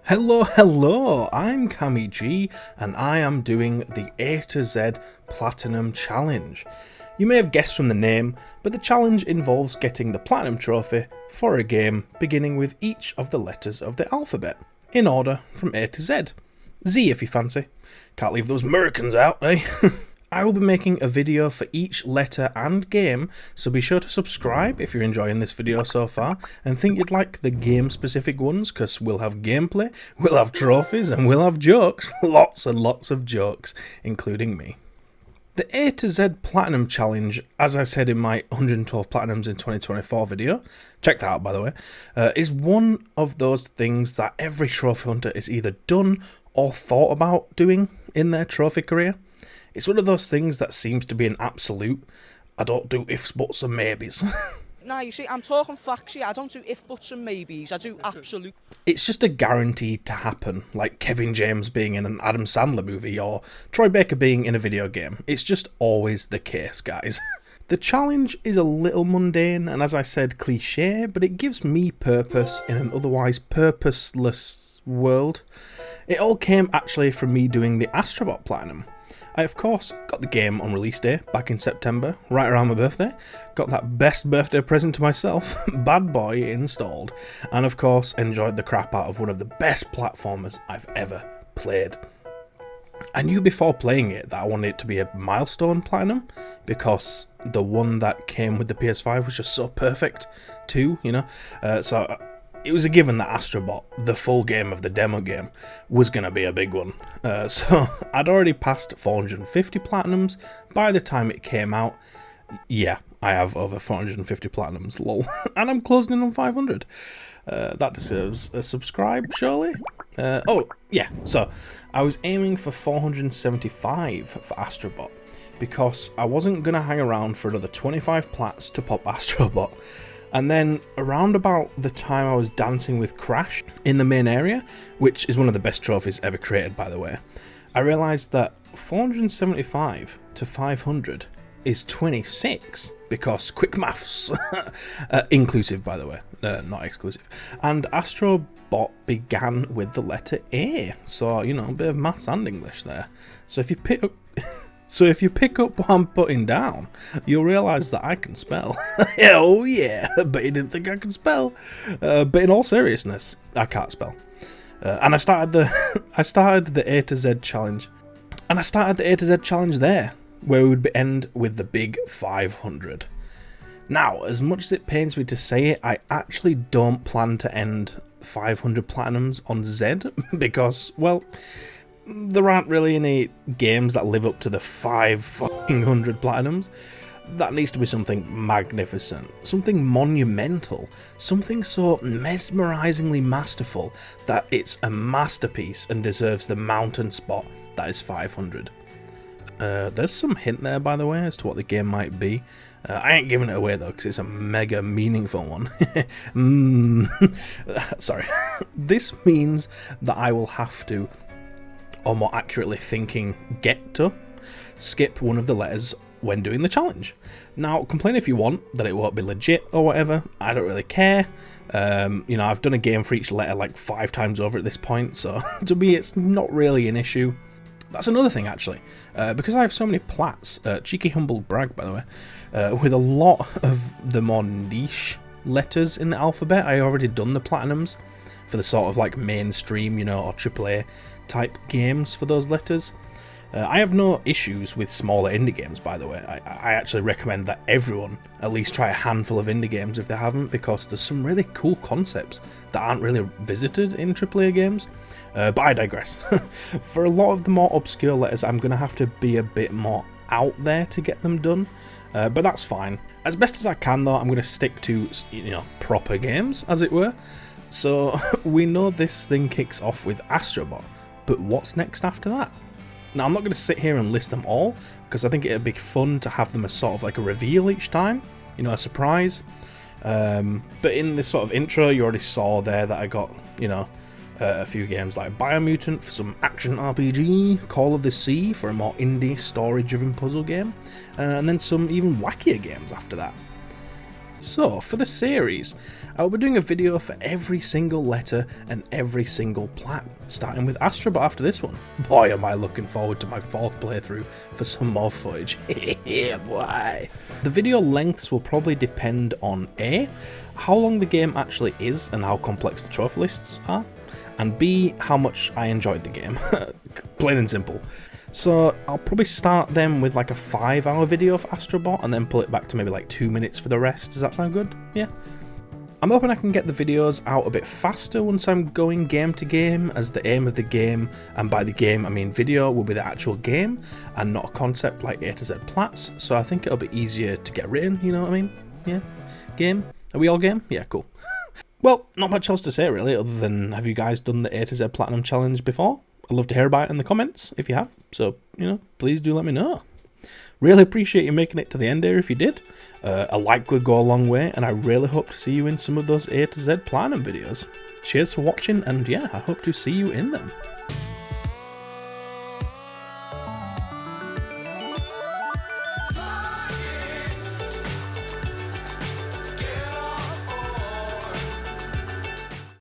Hello, I'm Cammy G and I am doing the A to Z Platinum Challenge. You may have guessed from the name, but the challenge involves getting the Platinum Trophy for a game beginning with each of the letters of the alphabet, in order from A to Z. Z if you fancy. Can't leave those Americans out, eh? I will be making a video for each letter and game, so be sure to subscribe if you're enjoying this video so far and think you'd like the game specific ones, because we'll have gameplay, we'll have trophies and we'll have jokes. Lots and lots of jokes, including me. The A to Z Platinum Challenge, as I said in my 112 Platinums in 2024 video, check that out by the way, is one of those things that every trophy hunter is either done or thought about doing in their trophy career. It's one of those things that seems to be an absolute. I don't do ifs, buts and maybes. Nah, you see, I'm talking facts here. I don't do if, buts and maybes. I do absolute. It's just a guaranteed to happen, like Kevin James being in an Adam Sandler movie or Troy Baker being in a video game. It's just always the case, guys. The challenge is a little mundane and, as I said, cliche, but it gives me purpose in an otherwise purposeless world. It all came actually from me doing the Astrobot Platinum. I of course got the game on release day back in September, right around my birthday, got that best birthday present to myself, Bad Boy, installed, and of course enjoyed the crap out of one of the best platformers I've ever played. I knew before playing it that I wanted it to be a milestone platinum, because the one that came with the PS5 was just so perfect too, you know, so it was a given that Astrobot, the full game of the demo game, was going to be a big one. So I'd already passed 450 platinums by the time it came out. Yeah, I have over 450 platinums, lol. And I'm closing in on 500. That deserves a subscribe, surely? Oh, yeah, so I was aiming for 475 for Astrobot, because I wasn't going to hang around for another 25 plats to pop Astrobot. And then around about the time I was dancing with Crash in the main area, which is one of the best trophies ever created by the way, I realised that 475 to 500 is 26, because quick maths, inclusive by the way, not exclusive, and Astrobot began with the letter A, so you know, a bit of maths and English there. So if you pick up what I'm putting down, you'll realise that I can spell. Oh yeah, but you didn't think I could spell. But in all seriousness, I can't spell. And I started the A to Z challenge. And I started the A to Z challenge there, where we would end with the big 500. Now, as much as it pains me to say it, I actually don't plan to end 500 platinums on Z, because, well, there aren't really any games that live up to the 500 platinums. That needs to be something magnificent, something monumental, something so mesmerisingly masterful that it's a masterpiece and deserves the mountain spot that is 500. There's some hint there, by the way, as to what the game might be. I ain't giving it away though, because it's a mega meaningful one. Sorry. This means that I will have to, or more accurately thinking, skip one of the letters when doing the challenge. Now, complain if you want that it won't be legit or whatever, I don't really care. You know, I've done a game for each letter like 5 times over at this point, so to me it's not really an issue. That's another thing actually, because I have so many plats, cheeky humble brag by the way, with a lot of the more niche letters in the alphabet. I already done the platinums for the sort of like mainstream, you know, or AAA type games for those letters. I have no issues with smaller indie games, by the way. I actually recommend that everyone at least try a handful of indie games if they haven't, because there's some really cool concepts that aren't really visited in AAA games. But I digress. For a lot of the more obscure letters, I'm going to have to be a bit more out there to get them done. But that's fine. As best as I can though, I'm going to stick to, you know, proper games, as it were. So we know this thing kicks off with Astrobot, but what's next after that? Now, I'm not going to sit here and list them all, because I think it'd be fun to have them as sort of like a reveal each time, you know, a surprise. But in this sort of intro, you already saw there that I got, you know, a few games like Biomutant for some action RPG, Call of the Sea for a more indie story-driven puzzle game, and then some even wackier games after that. So, for the series, I will be doing a video for every single letter and every single plat, starting with Astrobot after this one. Boy, am I looking forward to my 4th playthrough for some more footage. Yeah, boy. The video lengths will probably depend on A, how long the game actually is and how complex the trophy lists are, and B, how much I enjoyed the game. Plain and simple. So I'll probably start them with like a 5-hour video for Astrobot and then pull it back to maybe like 2 minutes for the rest. Does that sound good? Yeah. I'm hoping I can get the videos out a bit faster once I'm going game to game, as the aim of the game, and by the game I mean video, will be the actual game and not a concept like A to Z plats, so I think it'll be easier to get written, you know what I mean? Yeah? Game? Are we all game? Yeah, cool. Well, not much else to say really, other than have you guys done the A to Z Platinum Challenge before? I'd love to hear about it in the comments if you have, so, you know, please do let me know. Really appreciate you making it to the end here if you did. A like would go a long way, and I really hope to see you in some of those A to Z Platinum videos. Cheers for watching, and yeah, I hope to see you in them.